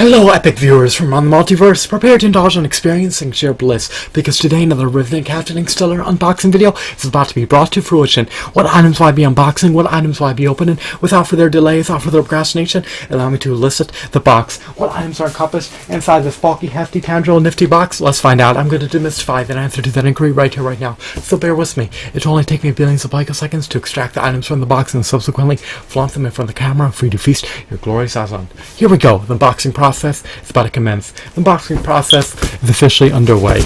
Hello, epic viewers from On the Multiverse. Prepare to indulge in experiencing sheer bliss, because today another riveting, captivating, stellar unboxing video is about to be brought to fruition. What items will I be unboxing? What items will I be opening? Without further delay, without further procrastination, allow me to elicit the box. What items are encompassed inside this bulky, hefty, tangible, nifty box? Let's find out. I'm going to demystify that answer to that inquiry right here, right now. So bear with me. It'll only take me billions of picoseconds to extract the items from the box and subsequently flaunt them in front of the camera for you to feast your glorious eyes on. Here we go. The unboxing process is about to commence. The unboxing process is officially underway.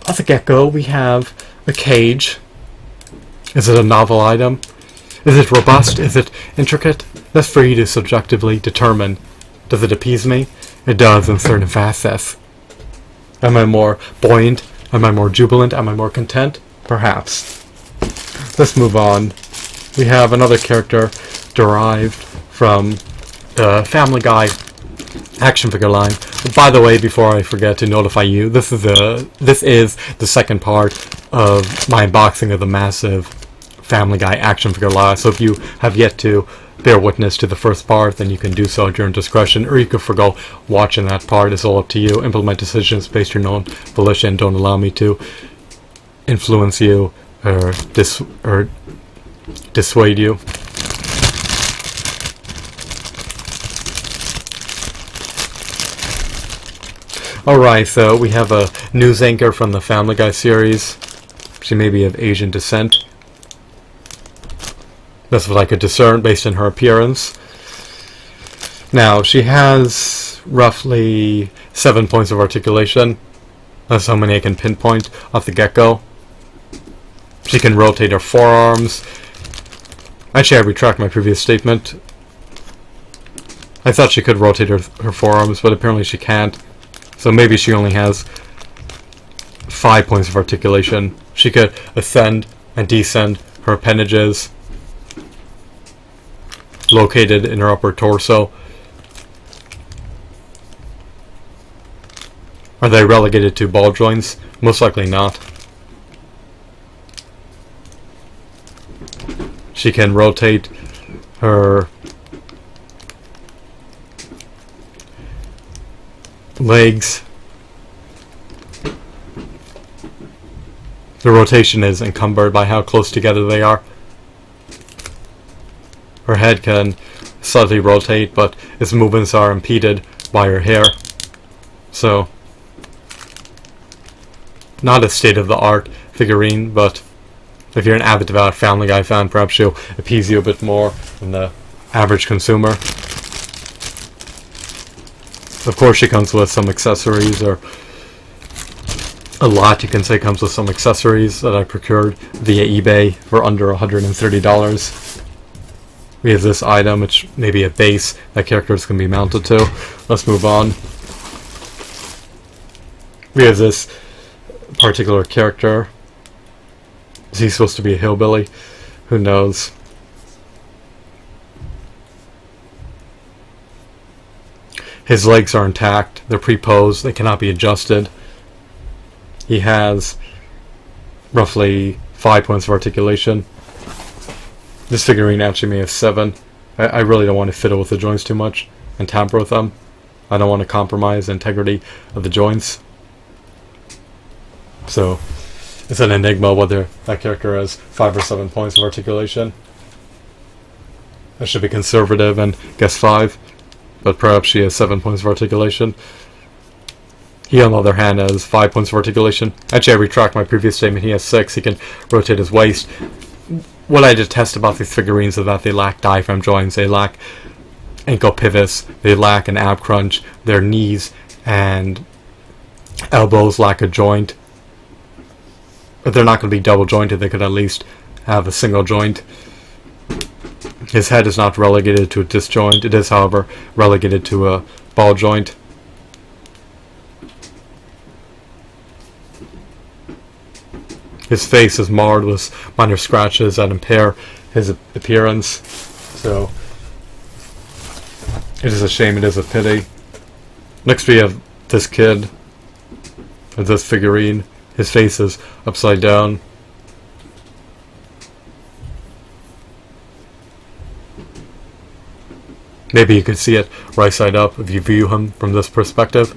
At the get-go, we have a cage. Is it a novel item? Is it robust? Is it intricate? That's for you to subjectively determine. Does it appease me? It does in certain facets. Am I more buoyant? Am I more jubilant? Am I more content? Perhaps. Let's move on. We have another character derived from the Family Guy action figure line. By the way, before I forget to notify you, this is the second part of my unboxing of the massive Family Guy action figure line. So if you have yet to bear witness to the first part, then you can do so at your own discretion, or you could forgo watching that part. It's all up to you. Implement decisions based on your own volition. Don't allow me to influence you or dissuade you. Alright, so we have a news anchor from the Family Guy series. She may be of Asian descent. That's what I could discern based on her appearance. Now, she has roughly 7 points of articulation. That's how many I can pinpoint off the get-go. She can rotate her forearms. Actually, I retract my previous statement. I thought she could rotate her forearms, but apparently she can't. So maybe she only has 5 points of articulation. She could ascend and descend her appendages located in her upper torso. Are they relegated to ball joints? Most likely not. She can rotate her legs. The rotation is encumbered by how close together they are. Her head can slightly rotate, but its movements are impeded by her hair. So, not a state-of-the-art figurine, but if you're an avid devout Family Guy fan, perhaps she'll appease you a bit more than the average consumer. Of course, she comes with some accessories, or a lot, you can say, comes with some accessories that I procured via eBay for under $130. We have this item, which may be a base that characters can be mounted to. Let's move on. We have this particular character. Is he supposed to be a hillbilly? Who knows? His legs are intact. They're pre-posed. They cannot be adjusted. He has roughly 5 points of articulation. This figurine actually may have 7. I really don't want to fiddle with the joints too much and tamper with them. I don't want to compromise the integrity of the joints. So, it's an enigma whether that character has 5 or 7 points of articulation. I should be conservative and guess 5. But perhaps she has 7 points of articulation. He, on the other hand, has 5 points of articulation. Actually, I retract my previous statement. He has 6. He can rotate his waist. What I detest about these figurines is that they lack diaphragm joints. They lack ankle pivots. They lack an ab crunch. Their knees and elbows lack a joint. If they're not going to be double jointed, they could at least have a single joint. His head is not relegated to a disc joint. It is, however, relegated to a ball joint. His face is marred with minor scratches that impair his appearance. So, it is a shame, it is a pity. Next we have this kid, with this figurine. His face is upside down. Maybe you can see it right side up if you view him from this perspective.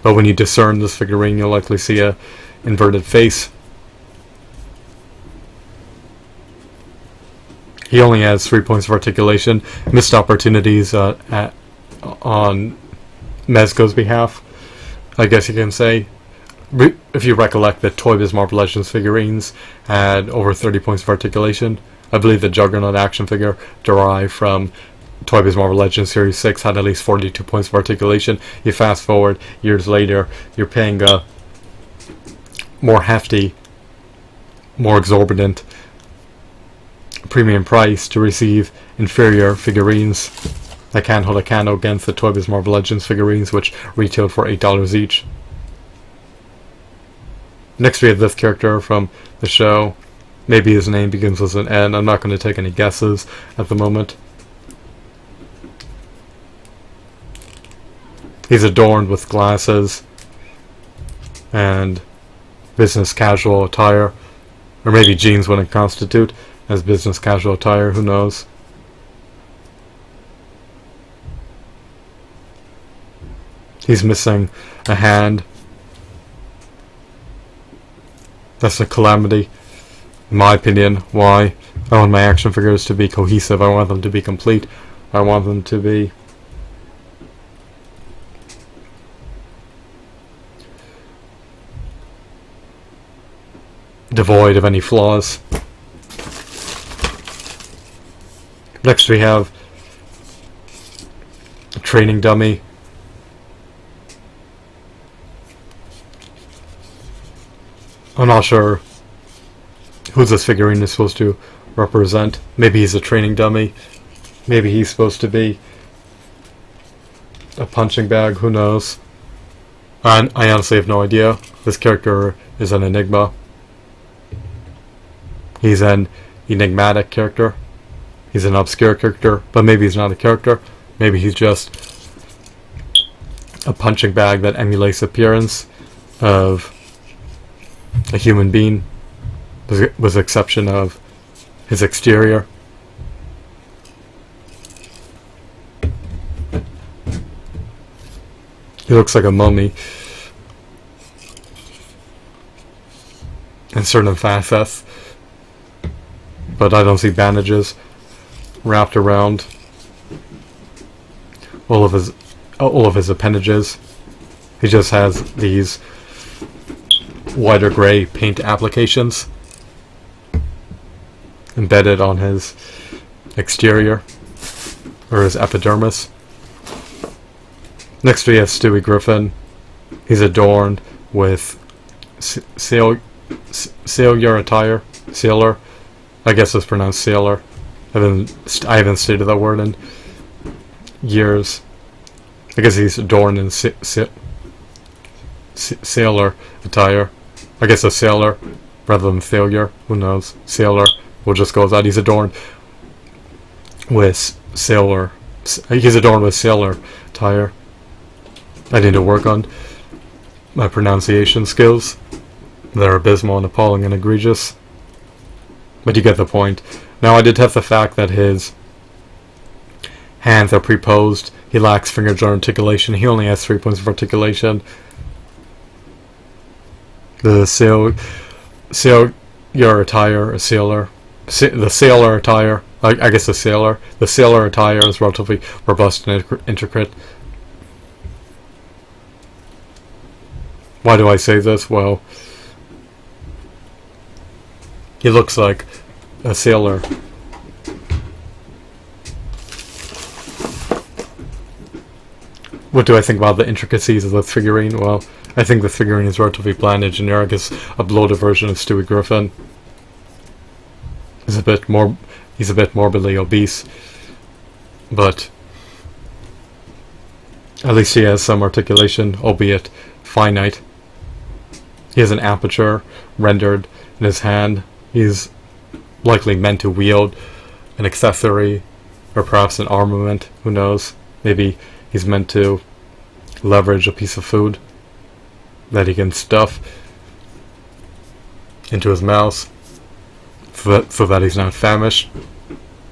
But when you discern this figurine, you'll likely see a inverted face. He only has 3 points of articulation. Missed opportunities on Mezco's behalf, I guess you can say. If you recollect that Toy Biz Marvel Legends figurines had over 30 points of articulation, I believe the Juggernaut action figure derived from Toy Biz Marvel Legends Series 6 had at least 42 points of articulation. You fast forward years later, you're paying a more hefty, more exorbitant premium price to receive inferior figurines that can't hold a candle against the Toy Biz Marvel Legends figurines, which retailed for $8 each. Next we have this character from the show. Maybe his name begins with an N. I'm not going to take any guesses at the moment. He's adorned with glasses and business casual attire, or maybe jeans wouldn't constitute as business casual attire, who knows. He's missing a hand. That's a calamity, in my opinion. Why? I want my action figures to be cohesive. I want them to be complete. I want them to be devoid of any flaws. Next we have a training dummy. I'm not sure who this figurine is supposed to represent. Maybe he's a training dummy. Maybe he's supposed to be a punching bag. Who knows? I honestly have no idea. This character is an enigma. He's an enigmatic character. He's an obscure character, but maybe he's not a character. Maybe he's just a punching bag that emulates the appearance of a human being, with the exception of his exterior. He looks like a mummy in certain facets, but I don't see bandages wrapped around all of his appendages. He just has these white or gray paint applications embedded on his exterior, or his epidermis. Next we have Stewie Griffin. He's adorned with sailor attire. Sailor. I guess it's pronounced sailor. I haven't stated that word in years. I guess he's adorned in sailor attire. I guess a sailor rather than failure. Who knows? Sailor. We'll just go with that. He's adorned with sailor. He's adorned with sailor attire. I need to work on my pronunciation skills. They're abysmal and appalling and egregious. But you get the point. Now I detest the fact that his hands are pre-posed. He lacks finger joint articulation. He only has 3 points of articulation. The sailor attire, a sailor. The sailor attire, I guess the sailor attire is relatively robust and intricate. Why do I say this? Well, he looks like a sailor. What do I think about the intricacies of the figurine? Well, I think the figurine is relatively bland and generic. It's a bloated version of Stewie Griffin. He's a bit morbidly obese, but at least he has some articulation, albeit finite. He has an aperture rendered in his hand. He's likely meant to wield an accessory, or perhaps an armament. Who knows? Maybe he's meant to leverage a piece of food that he can stuff into his mouth so that he's not famished.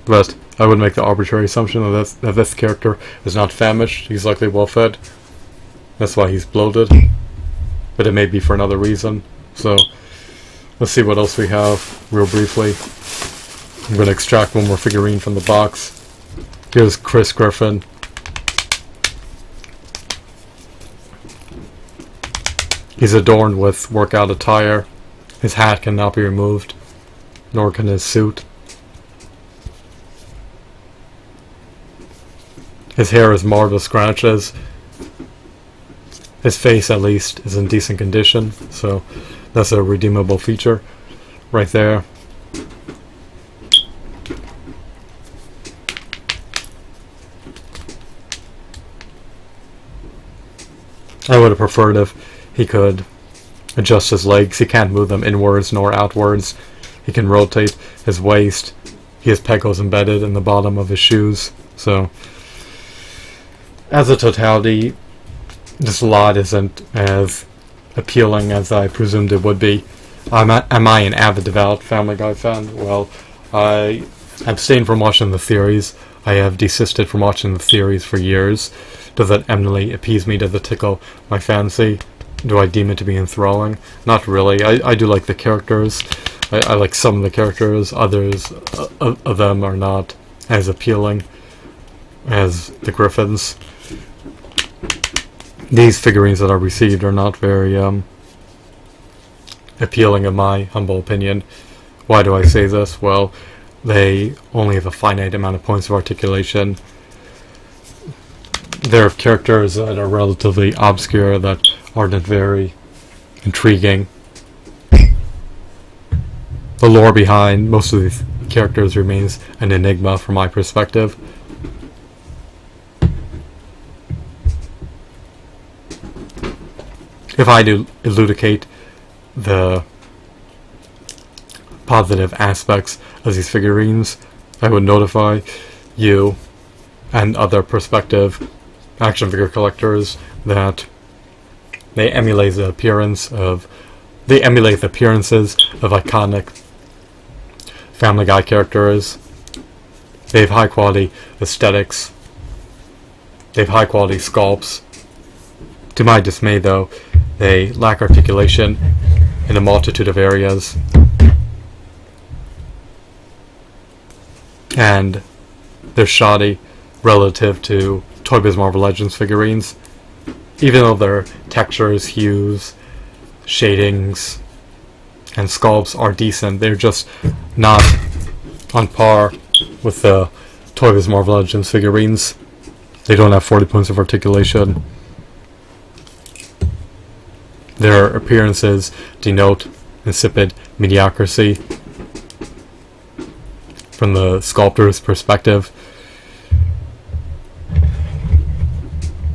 But I would make the arbitrary assumption that this character is not famished. He's likely well fed. That's why he's bloated. But it may be for another reason. So let's see what else we have real briefly. I'm going to extract one more figurine from the box. Here's Chris Griffin. He's adorned with workout attire. His hat cannot be removed, nor can his suit. His hair is marred with scratches. His face, at least, is in decent condition, so that's a redeemable feature right there. I would have preferred if he could adjust his legs. He can't move them inwards nor outwards. He can rotate his waist. He has peg holes embedded in the bottom of his shoes. So, as a totality, this lot isn't as appealing as I presumed it would be. Am I an avid, devout Family Guy fan? Well, I abstained from watching the series. I have desisted from watching the series for years. Does it eminently appease me? Does it tickle my fancy? Do I deem it to be enthralling? Not really. I do like the characters. I like some of the characters. Others of them are not as appealing as the Griffins. These figurines that I received are not very appealing in my humble opinion. Why do I say this? Well, they only have a finite amount of points of articulation. They're characters that are relatively obscure, that aren't very intriguing. The lore behind most of these characters remains an enigma from my perspective. If I do elucidate the positive aspects of these figurines, I would notify you and other prospective action figure collectors that they emulate the appearances of iconic Family Guy characters. They have high quality aesthetics. They have high quality sculpts. To my dismay, though, they lack articulation in a multitude of areas, and they're shoddy relative to Toy Biz Marvel Legends figurines. Even though their textures, hues, shadings, and sculpts are decent, they're just not on par with the Toy Biz Marvel Legends figurines. They don't have 40 points of articulation. Their appearances denote insipid mediocrity from the sculptor's perspective.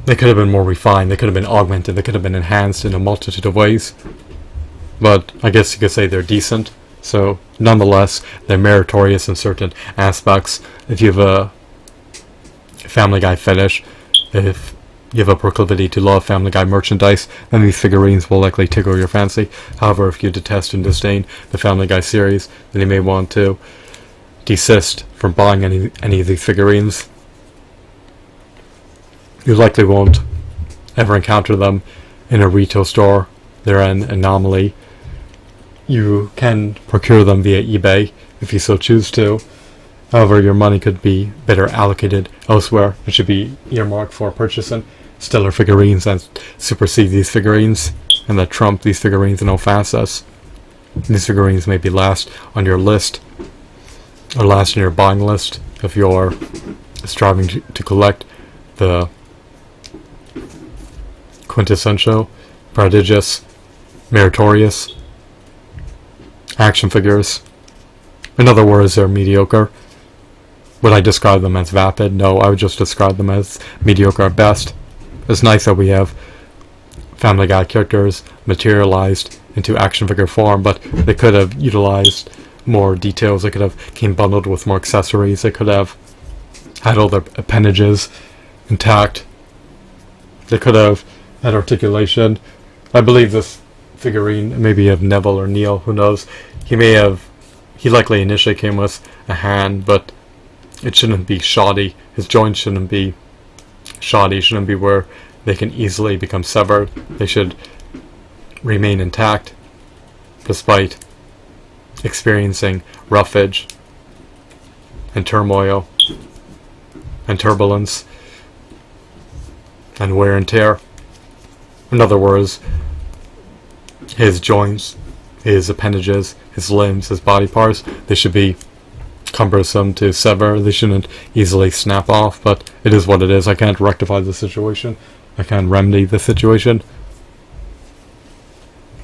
They could have been more refined, they could have been augmented, they could have been enhanced in a multitude of ways. But I guess you could say they're decent. So, nonetheless, they're meritorious in certain aspects. If you have a Family Guy fetish, if you have a proclivity to love Family Guy merchandise, then these figurines will likely tickle your fancy. However, if you detest and disdain the Family Guy series, then you may want to desist from buying any of these figurines. You likely won't ever encounter them in a retail store. They're an anomaly. You can procure them via eBay if you so choose to. However, your money could be better allocated elsewhere. It should be earmarked for purchasing stellar figurines that supersede these figurines and that trump these figurines in all facets. These figurines may be last on your list, or last on your buying list if you're striving to collect the quintessential, prodigious, meritorious action figures. In other words, they're mediocre. Would I describe them as vapid? No, I would just describe them as mediocre at best. It's nice that we have Family Guy characters materialized into action figure form, but they could have utilized more details. They could have came bundled with more accessories. They could have had all their appendages intact. They could have had articulation. I believe this figurine, maybe of Neville or Neil, who knows, he likely initially came with a hand, but it shouldn't be shoddy. His joints shouldn't be shoddy, shouldn't be where they can easily become severed. They should remain intact despite experiencing roughage and turmoil and turbulence and wear and tear. In other words, his joints, his appendages, his limbs, his body parts, they should be cumbersome to sever. They shouldn't easily snap off, but it is what it is. I can't rectify the situation. I can't remedy the situation.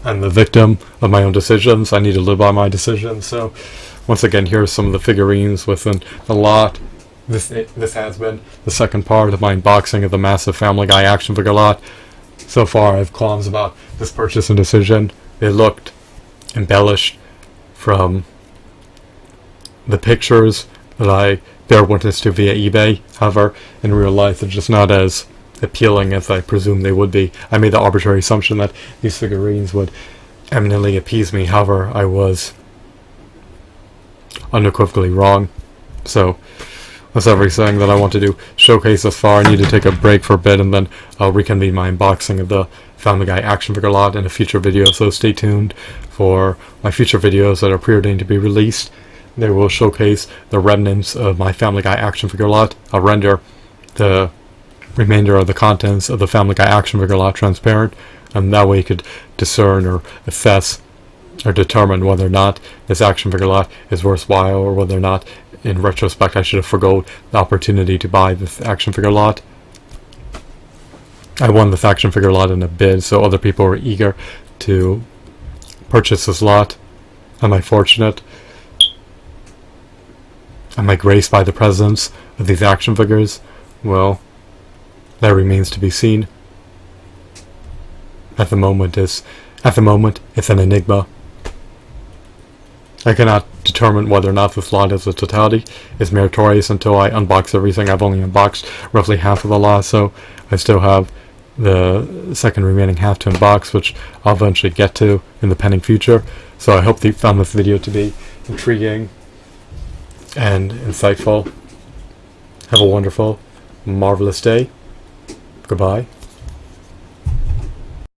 I'm the victim of my own decisions. I need to live by my decisions. So, once again, here's some of the figurines within the lot. This has been the second part of my unboxing of the massive Family Guy action figure lot. So far, I have qualms about this purchase and decision. It looked embellished from the pictures that I bear witness to via eBay. However, in real life, they're just not as appealing as I presume they would be. I made the arbitrary assumption that these figurines would eminently appease me. However, I was unequivocally wrong. So, that's everything that I want to do showcase thus far. I need to take a break for a bit, and then I'll reconvene my unboxing of the Family Guy action figure lot in a future video. So stay tuned for my future videos that are preordained to be released. They will showcase the remnants of my Family Guy action figure lot. I'll render the remainder of the contents of the Family Guy action figure lot transparent, and that way you could discern or assess or determine whether or not this action figure lot is worthwhile, or whether or not in retrospect I should have forgoed the opportunity to buy this action figure lot. I won this action figure lot in a bid, so other people were eager to purchase this lot. Am I fortunate? Am I graced by the presence of these action figures? Well, that remains to be seen. At the moment, it's an enigma. I cannot determine whether or not this lot as a totality is meritorious until I unbox everything. I've only unboxed roughly half of the lot, so I still have the second remaining half to unbox, which I'll eventually get to in the pending future. So I hope that you found this video to be intriguing and insightful. Have a wonderful, marvelous day. Goodbye.